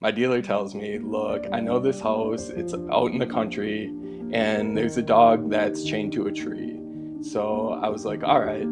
My dealer tells me, look, I know this house, it's out in the country, and there's a dog that's chained to a tree. So I was like, all right,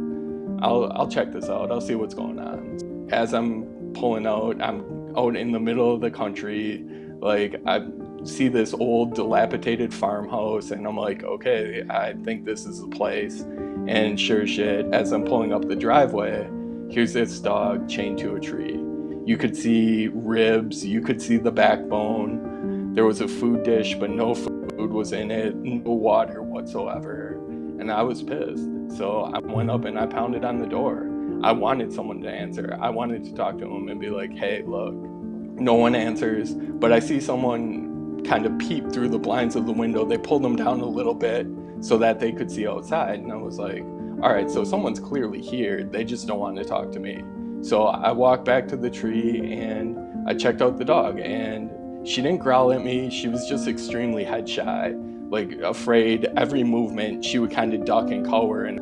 I'll check this out. I'll see what's going on. As I'm pulling out, I'm out in the middle of the country. Like I see this old dilapidated farmhouse and I'm like, okay, I think this is the place. And sure shit, as I'm pulling up the driveway, here's this dog chained to a tree. You could see ribs, you could see the backbone. There was a food dish, but no food was in it, no water whatsoever. And I was pissed. So I went up and I pounded on the door. I wanted someone to answer. I wanted to talk to him and be like, hey, look, no one answers, but I see someone kind of peep through the blinds of the window. They pulled them down a little bit so that they could see outside. And I was like, all right, so someone's clearly here. They just don't want to talk to me. So I walked back to the tree and I checked out the dog, and she didn't growl at me. She was just extremely head shy, like afraid. Every movement she would kind of duck and cower, and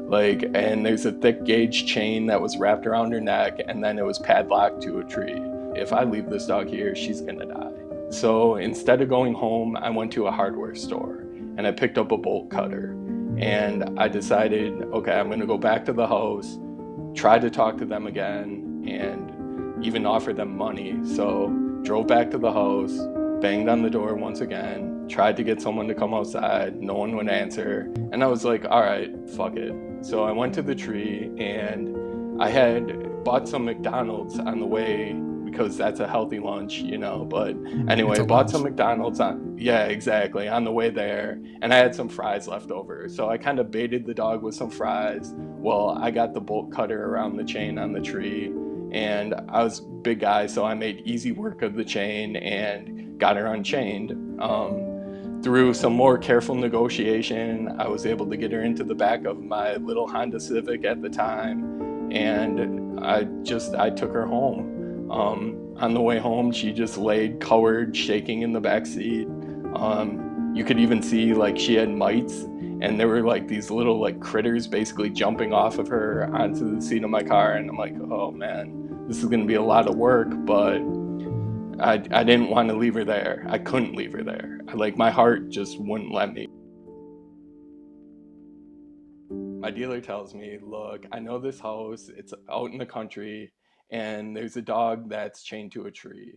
there's a thick gauge chain that was wrapped around her neck, and then it was padlocked to a tree. If I leave this dog here, she's gonna die. So instead of going home, I went to a hardware store and I picked up a bolt cutter, and I decided, okay, I'm gonna go back to the house, try to talk to them again, and even offer them money. So drove back to the house, banged on the door once again, tried to get someone to come outside. No one would answer. And I was like, all right, fuck it. So I went to the tree and I had bought some McDonald's on the way because that's a healthy lunch, you know. But It's anyway, a bought some lunch. McDonald's yeah, exactly, on the way there. And I had some fries left over. So I kind of baited the dog with some fries. Well, I got the bolt cutter around the chain on the tree, and I was a big guy, so I made easy work of the chain and got her unchained. Through some more careful negotiation, I was able to get her into the back of my little Honda Civic at the time, and I took her home. On the way home, she just laid cowered, shaking in the back seat. You could even see like she had mites, and there were like these little like critters basically jumping off of her onto the seat of my car. And I'm like, oh man, this is gonna be a lot of work, but I didn't want to leave her there. I couldn't leave her there. Like my heart just wouldn't let me. My dealer tells me, look, I know this house, it's out in the country, and there's a dog that's chained to a tree.